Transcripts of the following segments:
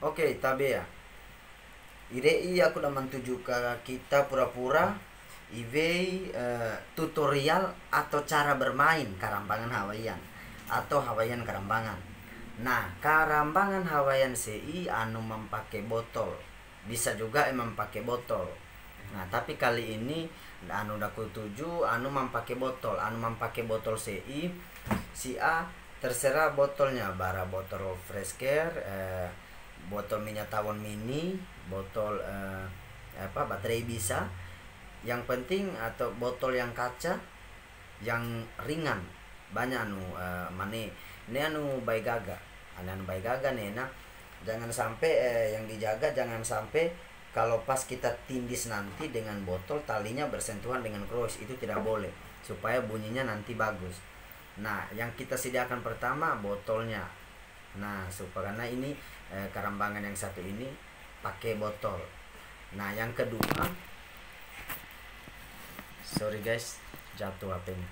Oke, tabe ya. Irei aku udah mentuju ke kita pura-pura Iwei tutorial atau cara bermain karambangan Hawaiian atau Hawaiian karambangan. Nah, karambangan Hawaiian CI anu memakai botol. Bisa juga emang pakai botol. Nah, tapi kali ini anu daku tuju anu memakai botol, anu memakai botol CI si A terserah botolnya, bara botol fresh care, botol minyak tawon mini, botol baterai bisa. Yang penting atau botol yang kaca yang ringan banyak anu mane ini anu baik gaga anu baik gaga nih nah jangan sampai yang dijaga jangan sampai kalau pas kita tindis nanti dengan botol talinya bersentuhan dengan cross, itu tidak boleh supaya bunyinya nanti bagus. Nah, yang kita sediakan pertama botolnya. Nah, supaya karena ini karambangan yang satu ini pakai botol. Nah, yang kedua, sorry guys, jatuh HP-nya.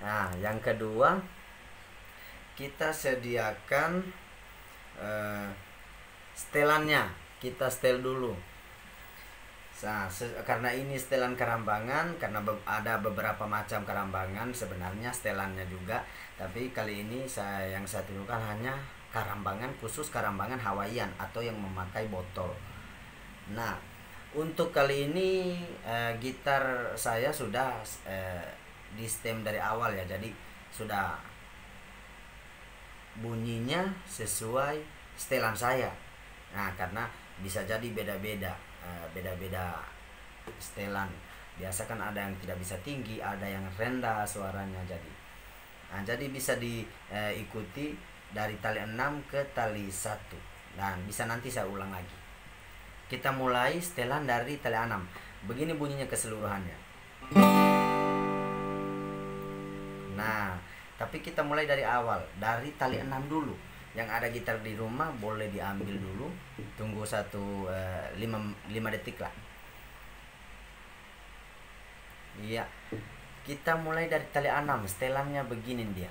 Nah, yang kedua kita sediakan setelannya. Kita setel dulu. Nah, karena ini setelan karambangan, karena ada beberapa macam karambangan sebenarnya setelannya juga, tapi kali ini yang saya tunjukkan hanya karambangan khusus karambangan Hawaiian atau yang memakai botol. Nah, untuk kali ini gitar saya sudah di stem dari awal ya, jadi sudah bunyinya sesuai setelan saya. Nah, karena bisa jadi beda-beda setelan. Biasa kan ada yang tidak bisa tinggi, ada yang rendah suaranya jadi bisa diikuti dari tali 6 ke tali 1. Dan bisa nanti saya ulang lagi. Kita mulai setelan dari tali 6. Begini bunyinya keseluruhannya. Nah, tapi kita mulai dari awal, dari tali 6 dulu. Yang ada gitar di rumah boleh diambil dulu, tunggu 5 detik lah. Iya, kita mulai dari tali 6. Setelannya begini dia.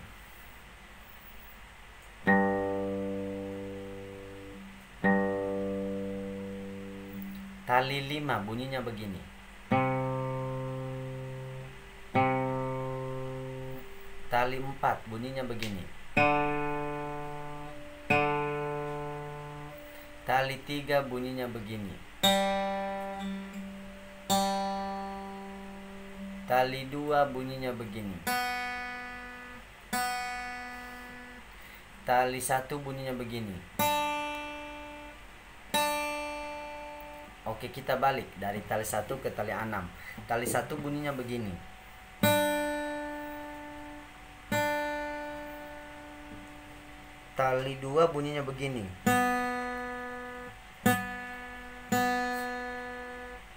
Tali 5 bunyinya begini. Tali 4 bunyinya begini. Tali 3 bunyinya begini. Tali 2 bunyinya begini. Tali 1 bunyinya begini. Oke, kita balik dari tali 1 ke tali 6. Tali 1 bunyinya begini. Tali 2 bunyinya begini.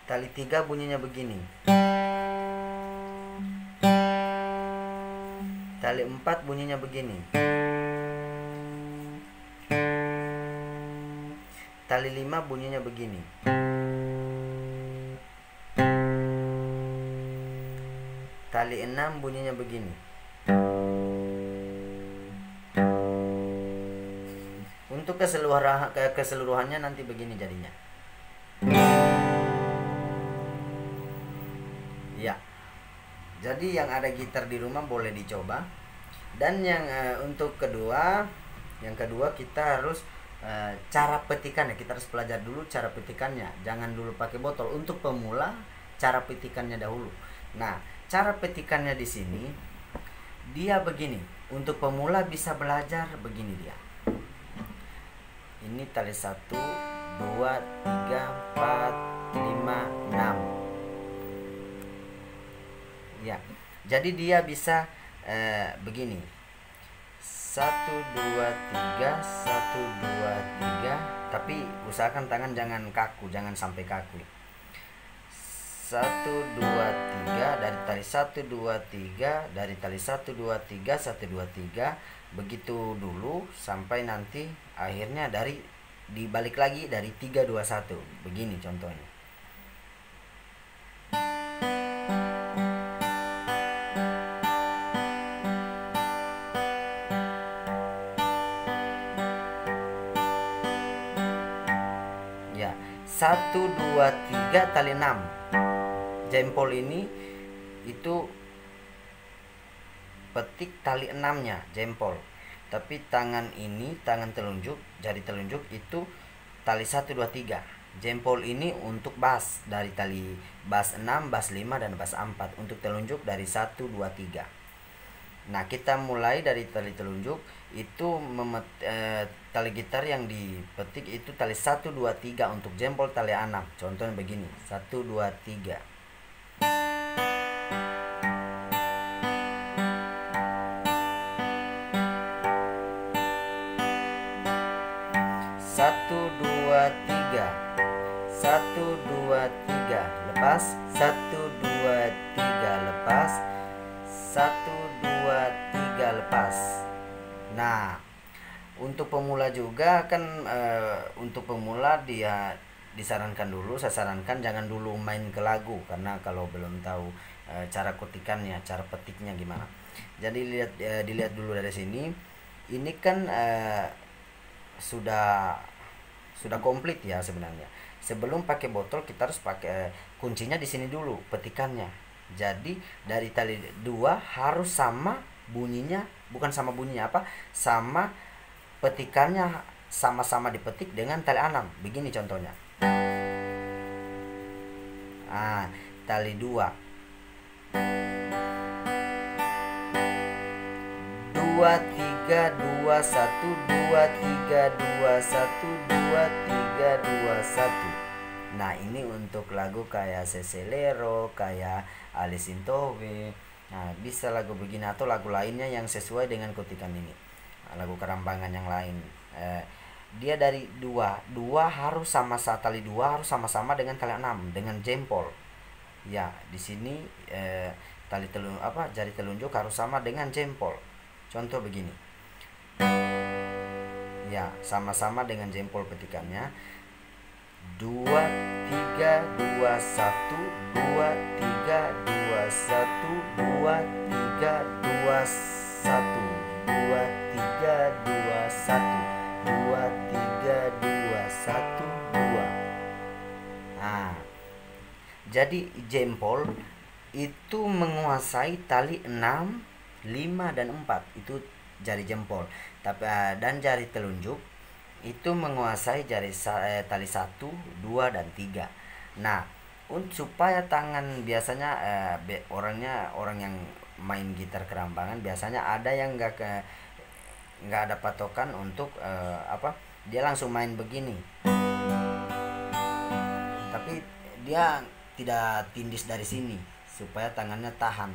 Tali 3 bunyinya begini. Tali 4 bunyinya begini. Tali 5 bunyinya begini. Tali 6 bunyinya begini. Untuk keseluruhannya nanti begini jadinya. Ya. Jadi yang ada gitar di rumah boleh dicoba. Dan yang untuk yang kedua kita harus cara petikannya. Kita harus pelajari dulu cara petikannya. Jangan dulu pakai botol. Untuk pemula cara petikannya dahulu. Nah, cara petikannya di sini dia begini. Untuk pemula bisa belajar begini dia. Ini tali 1, 2, 3, 4, 5, 6. Ya. Jadi dia bisa begini. 1 2 3 1 2 3, tapi usahakan tangan jangan kaku, jangan sampai kaku. 1 2 3 dari tali 1 2 3, dari tali 1 2 3 1 2 3, begitu dulu sampai nanti akhirnya dibalik lagi dari 3 2 1. Begini contohnya. 1 2 3 tali 6. Jempol ini itu petik tali 6-nya jempol. Tapi tangan ini, tangan telunjuk, jari telunjuk itu tali 1 2 3. Jempol ini untuk bas, dari tali bas 6, bas 5 dan bas 4. Untuk telunjuk dari 1 2 3. Nah, kita mulai dari tali telunjuk itu tali gitar yang dipetik itu tali 1 2 3 untuk jempol tali 6. Contohnya begini, 1 2 3. 1 2 3. 1 2 3 lepas, 1 2 3 lepas, 1 2 3 lepas. Nah, untuk pemula juga kan, untuk pemula dia disarankan dulu, saya sarankan jangan dulu main ke lagu, karena kalau belum tahu cara kutikannya, cara petiknya gimana. Jadi dilihat dulu dari sini. Ini kan sudah komplit ya sebenarnya. Sebelum pakai botol kita harus pakai kuncinya di sini dulu petikannya. Jadi dari tali 2 harus sama bunyinya, bukan sama bunyinya apa? Sama petikannya, sama-sama dipetik dengan tali 6. Begini contohnya. Tali 2. 2 3 2 1 2 3 2 1 2 3 2 1. Nah, ini untuk lagu kayak Seselero, kayak Alice in Tobe. Nah, bisa lagu begini atau lagu lainnya yang sesuai dengan kutikan ini. Lagu kerambangan yang lain. Dia dari 2 harus sama-sama, tali 2 harus sama-sama dengan tali 6 dengan jempol. Ya, di sini jari telunjuk harus sama dengan jempol. Contoh begini. Ya, sama-sama dengan jempol petikannya. 2 3 2 1 2 3 2 1 2 3 2 1 2 3 2 1 2 3 2 1 2. Nah, jadi jempol itu menguasai tali 6, 5 dan 4, itu jari jempol. Dan jari telunjuk itu menguasai tali 1, 2 dan 3. Nah, supaya tangan biasanya orang yang main gitar kerambangan biasanya ada yang nggak ada patokan untuk dia langsung main begini. Tapi dia tidak tindis dari sini supaya tangannya tahan,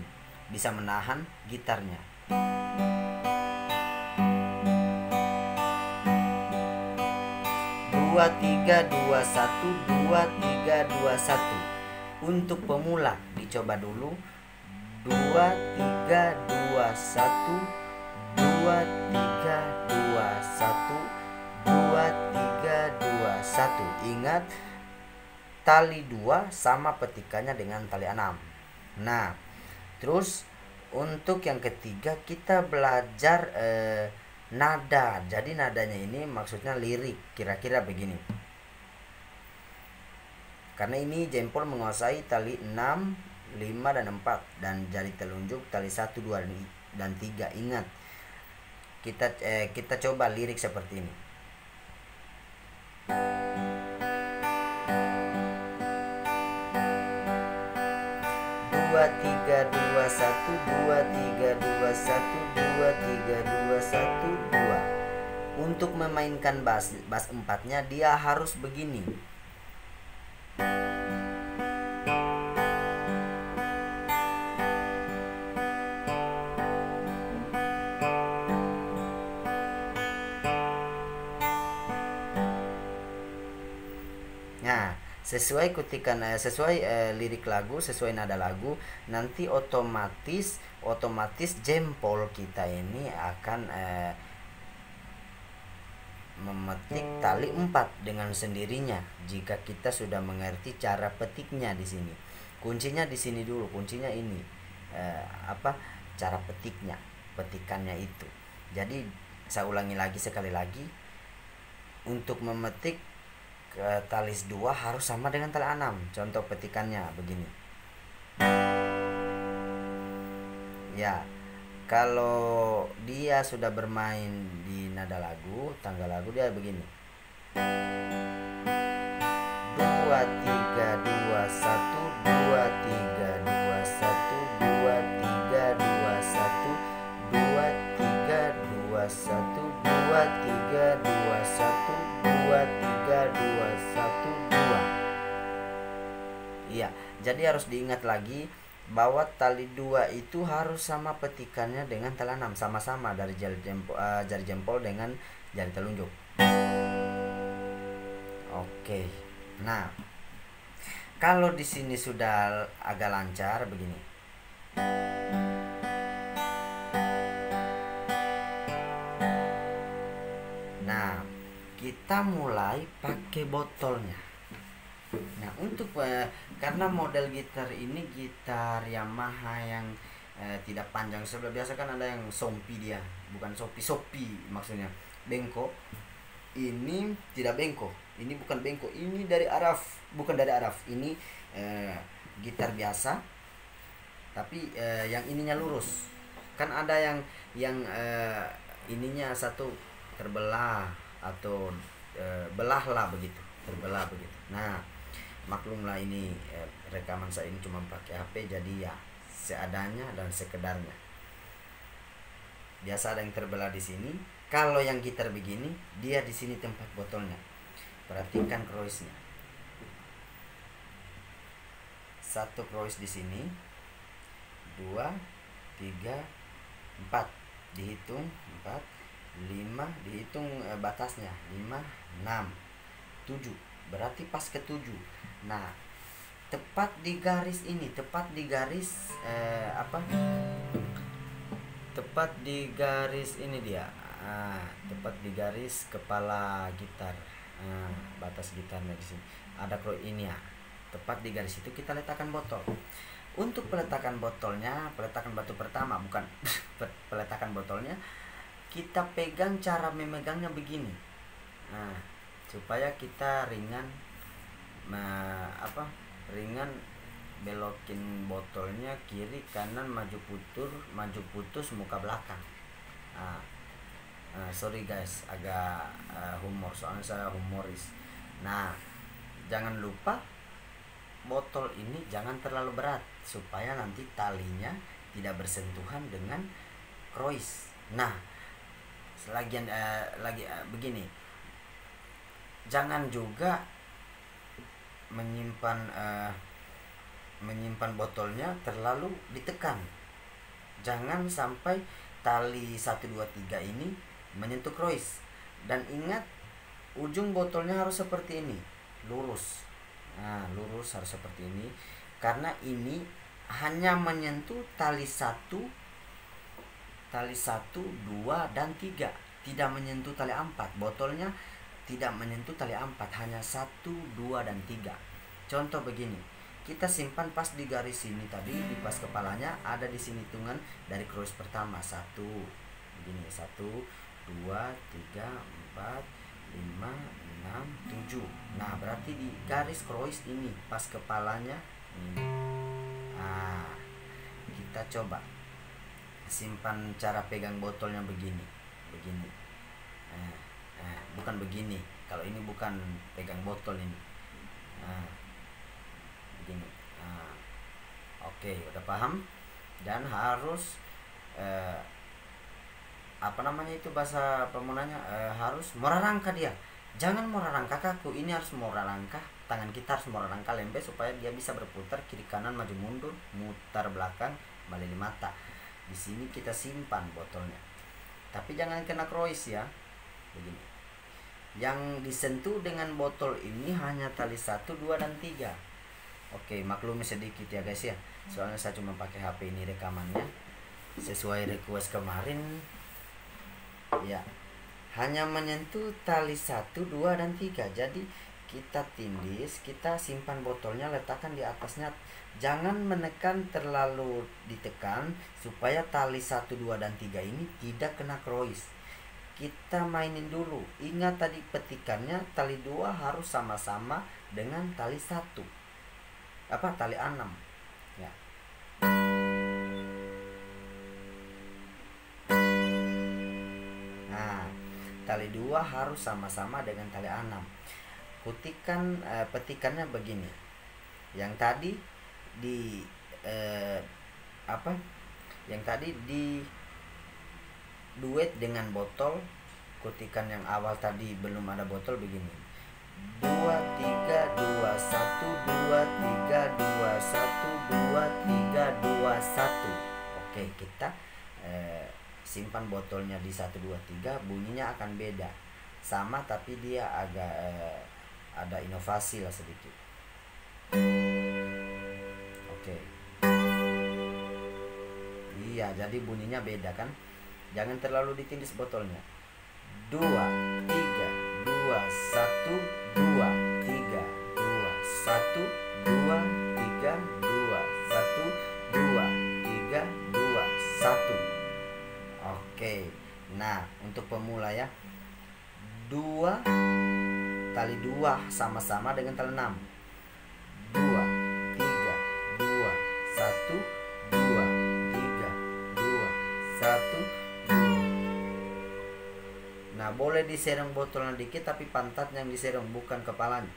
bisa menahan gitarnya. 2 3 2 1 2 3 2 1. Untuk pemula dicoba dulu 2 3 2 1 2 3 2 1 2 3 2 1. Ingat, tali 2 sama petikannya dengan tali 6. Nah, terus untuk yang ketiga kita belajar nada. Jadi nadanya ini maksudnya lirik, kira-kira begini. Karena ini jempol menguasai tali 6, 5 dan 4, dan jari telunjuk tali 1, 2 dan 3. Ingat, kita coba lirik seperti ini. 2 3 2 1 2 3 2 1 2 3 2 1 2. Untuk memainkan bass 4-nya dia harus begini. Nah, sesuai kutikan, sesuai lirik lagu, sesuai nada lagu, nanti otomatis jempol kita ini akan memetik tali 4 dengan sendirinya jika kita sudah mengerti cara petiknya di sini. Kuncinya di sini dulu, kuncinya ini cara petiknya, petikannya itu. Jadi saya ulangi lagi sekali lagi, untuk memetik tali 2 harus sama dengan tali 6. Contoh petikannya begini. Ya, kalau dia sudah bermain di nada lagu, tangga lagu, dia begini. 2 3 2 1 2 3 2 1 2 3 2 1 2 3 2 1 2 3 2 1 2 3 2 1 2. Iya, jadi harus diingat lagi bahwa tali 2 itu harus sama petikannya dengan tali 6, sama-sama dari jari jempol dengan jari telunjuk. Oke. Nah, kalau di sini sudah agak lancar begini. Nah, kita mulai pakai botolnya. Nah, untuk karena model gitar ini gitar Yamaha yang tidak panjang sebelah, biasa kan ada yang sompi, dia bukan sopi maksudnya bengkok. Ini tidak bengkok, ini bukan bengkok, ini dari araf, bukan dari araf, ini gitar biasa tapi yang ininya lurus. Kan ada yang ininya satu terbelah atau belahlah begitu, terbelah begitu. Nah, maklumlah ini rekaman saya ini cuma pakai HP, jadi ya seadanya dan sekedarnya. Biasa ada yang terbelah di sini. Kalau yang gitar begini, dia di sini tempat botolnya. Perhatikan kroisnya. 1 krois di sini, 2 3 4 dihitung, 4 5 dihitung batasnya, 5 6 7, berarti pas ke 7. Nah, tepat di garis ini, tepat di garis tepat di garis ini dia. Tepat di garis kepala gitar. Batas gitarnya di sini. Ada krois ini ya. Tepat di garis itu kita letakkan botol. Untuk peletakan botolnya, peletakan batu pertama, bukan peletakan botolnya, kita pegang, cara memegangnya begini. Nah, supaya kita ringan ringan belokin botolnya kiri kanan, maju putus muka belakang. Sorry guys, agak humor, soalnya saya humoris. Nah, jangan lupa botol ini jangan terlalu berat supaya nanti talinya tidak bersentuhan dengan krois. Nah, begini, jangan juga menyimpan botolnya terlalu ditekan. Jangan sampai tali 1 2 3 ini menyentuh krois. Dan ingat, ujung botolnya harus seperti ini, lurus. Nah, lurus harus seperti ini, karena ini hanya menyentuh tali 1 2 dan 3, tidak menyentuh tali 4. Botolnya tidak menyentuh tali 4, hanya 1 2 dan 3. Contoh begini, kita simpan pas di garis sini tadi, di pas kepalanya, ada di sini hitungan dari krois pertama, 1 begini, 1 2 3 4 5 6 7. Nah, berarti di garis krois ini pas kepalanya ini. Nah, kita coba simpan cara pegang botolnya begini. Bukan begini, kalau ini bukan pegang botol ini. Begini. Oke, udah paham. Dan harus bahasa pemunanya, harus morarangka dia. Jangan morarangka kaku, ini harus morarangka, tangan kita harus morarangka lembek supaya dia bisa berputar kiri kanan, maju mundur, mutar belakang, balik mata. Di sini kita simpan botolnya, tapi jangan kena krois ya. Begini, yang disentuh dengan botol ini hanya tali 1 2 dan 3. Oke, maklumi sedikit ya guys ya, soalnya saya cuma pakai HP ini rekamannya sesuai request kemarin ya, hanya menyentuh tali 1 2 dan 3. Jadi kita tindis, kita simpan botolnya, letakkan di atasnya. Jangan menekan terlalu ditekan supaya tali 1 2 dan 3 ini tidak kena krois. kita mainin dulu. Ingat tadi petikannya tali 2 harus sama-sama dengan tali 1. Tali 6. Ya. Nah, tali 2 harus sama-sama dengan tali 6. Petikannya begini. Yang tadi di yang tadi di duet dengan botol. Kutikan yang awal tadi belum ada botol begini. 2 3 2 1 2 3 2 1 2 3 2 1. Oke, kita simpan botolnya di 1 2 3, bunyinya akan beda. Sama tapi dia agak ada inovasi lah sedikit. Oke. Iya, jadi bunyinya beda kan? Jangan terlalu ditindis botolnya. 2 3 2 1 2 3 2 1 2 3 2 1 2 3 2 1. Oke. Nah, untuk pemula ya. 2 tali 2 sama-sama dengan tali 6. 2 3 2 1 2 3 2 1. Nah, boleh diserong botolnya dikit tapi pantatnya yang diserong, bukan kepalanya.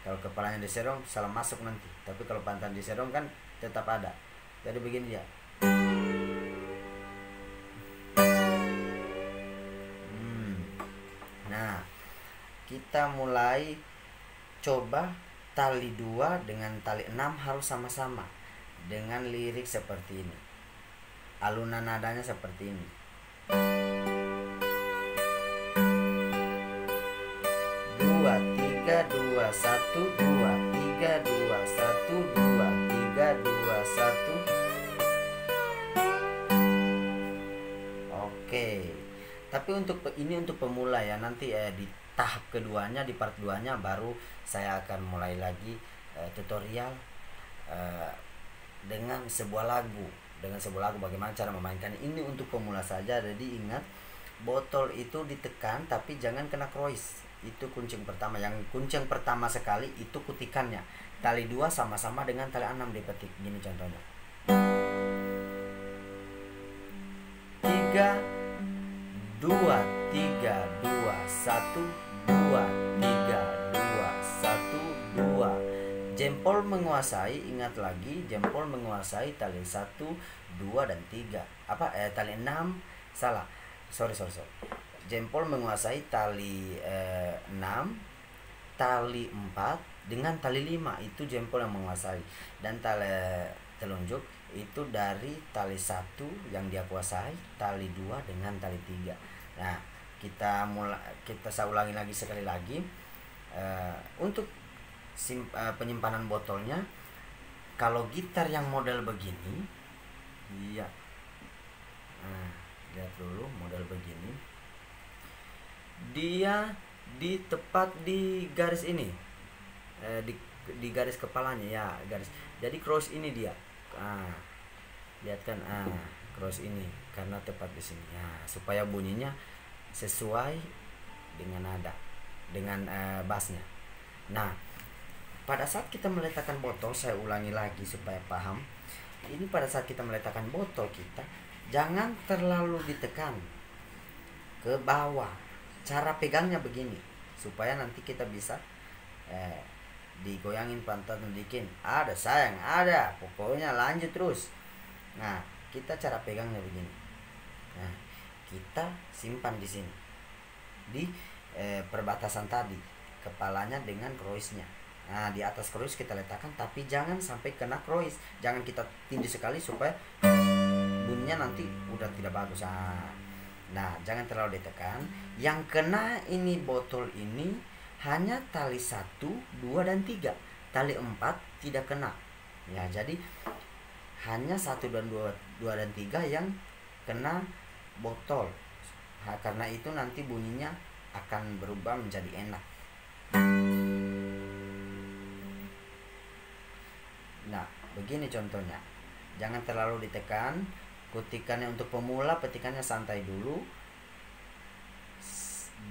Kalau kepalanya diserong salah masuk nanti. Tapi kalau pantat diserong kan tetap ada. Jadi begini ya. Nah, kita mulai coba tali 2 dengan tali 6 harus sama-sama dengan lirik seperti ini. Alunan nadanya seperti ini. 2 3 2 1 2 3 2 1 2 3 2 1. Oke. Tapi untuk pemula ya. Nanti di tahap keduanya, di part 2-nya baru saya akan mulai lagi tutorial dengan sebuah lagu. Bagaimana cara memainkan. Ini untuk pemula saja. Jadi ingat, botol itu ditekan tapi jangan kena krois. Itu kuncing pertama. Yang kuncing pertama sekali itu kutikannya. Tali 2 sama-sama dengan tali 6 dipetik. Gini contohnya. 3 2 3 2 1 2 3 2 1 2. Jempol menguasai, ingat lagi, jempol menguasai tali 1 2 dan 3. Tali 6 salah. Sorry. Jempol menguasai tali 6, tali 4 dengan tali 5, itu jempol yang menguasai. Dan tali telunjuk itu dari tali 1 yang dia kuasai, tali 2 dengan tali 3. Nah, saya ulangi lagi sekali lagi. Untuk penyimpanan botolnya, kalau gitar yang model begini, iya. Nah, lihat dulu model begini. Dia tepat di garis ini, di garis kepalanya ya, garis. Jadi cross ini dia. Lihat kan, cross ini karena tepat di sini. Supaya bunyinya sesuai dengan nada, dengan bassnya. Nah, pada saat kita meletakkan botol, saya ulangi lagi supaya paham. Ini pada saat kita meletakkan botol kita, jangan terlalu ditekan ke bawah. Cara pegangnya begini supaya nanti kita bisa digoyangin pantat dikit. Ada sayang, ada. Pokoknya lanjut terus. Nah, kita cara pegangnya begini. Nah, kita simpan di sini. Di perbatasan tadi, kepalanya dengan kroisnya. Nah, di atas krois kita letakkan tapi jangan sampai kena krois. Jangan kita tindih sekali supaya bunyinya nanti udah tidak bagus. Nah, jangan terlalu ditekan. Yang kena ini botol ini hanya tali 1, 2 dan 3. Tali 4 tidak kena. Ya, jadi hanya 1 dan 2 dan 3 yang kena botol. Karena itu nanti bunyinya akan berubah menjadi enak. Nah, begini contohnya. Jangan terlalu ditekan. Kutikannya untuk pemula, petikannya santai dulu.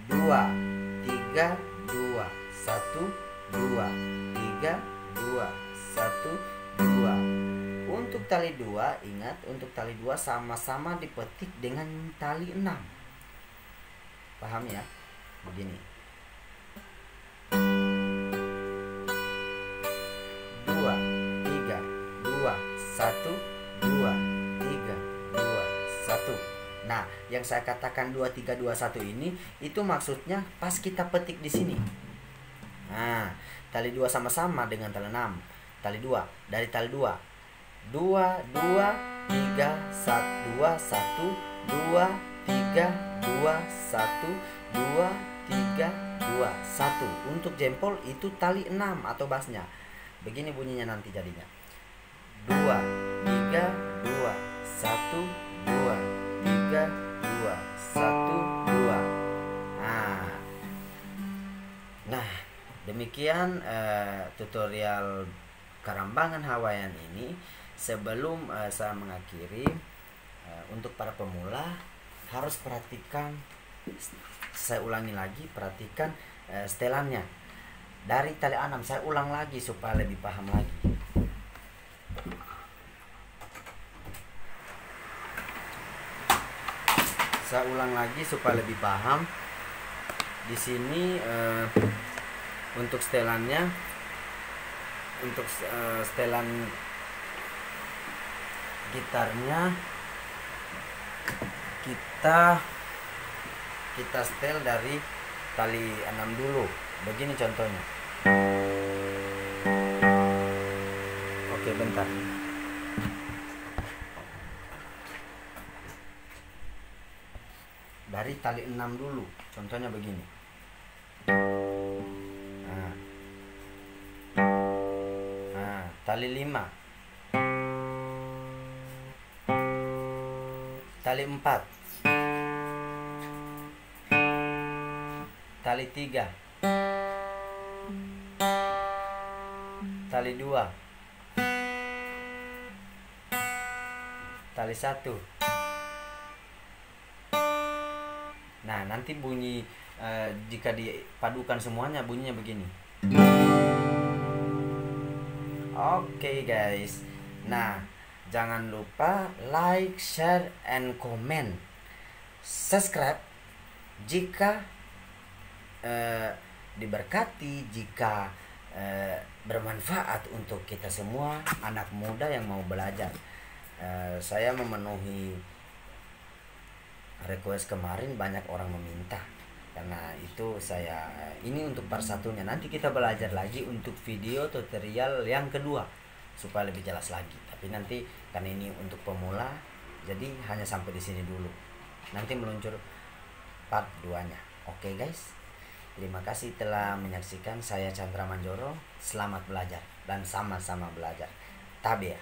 2 3 2 1 2 3 2 1 2. Untuk tali 2, ingat untuk tali 2 sama-sama dipetik dengan tali 6. Paham ya? Begini. 2 3 2 1 2 3 2 1. Nah, yang saya katakan 2 3 2 1 ini itu maksudnya pas kita petik di sini. Nah, tali 2 sama-sama dengan tali 6. Tali 2, dari tali 2. 2 2 3 1 2 1 2 3 2 1 2 3 2 1. Untuk jempol itu tali 6 atau bassnya. Begini bunyinya nanti jadinya. 2 3 2 1 2 3 2 1 2. Nah, demikian tutorial karambangan Hawaiian ini. Sebelum saya mengakhiri, untuk para pemula harus perhatikan, saya ulangi lagi, perhatikan setelannya. Dari tali 6 saya ulang lagi supaya lebih paham lagi. Saya ulang lagi supaya lebih paham. Di sini untuk setelannya, untuk setelan gitarnya kita setel dari tali 6 dulu. Begini contohnya. Oke, bentar. Dari tali 6 dulu. Contohnya begini. Nah, tali 5. Tali 4. Tali 3. Tali 2. Tali 1. Nah, nanti bunyi jika dipadukan semuanya bunyinya begini. Oke, guys. Nah, jangan lupa like, share, and comment. Subscribe jika diberkati, jika bermanfaat untuk kita semua anak muda yang mau belajar. Saya memenuhi request kemarin, banyak orang meminta. Karena itu saya ini untuk part satunya. Nanti kita belajar lagi untuk video tutorial yang kedua supaya lebih jelas lagi. Tapi nanti karena ini untuk pemula, jadi hanya sampai di sini dulu. Nanti meluncur part 2-nya. Oke, guys. Terima kasih telah menyaksikan. Saya Chandra Manjoro. Selamat belajar dan sama-sama belajar. Tabea.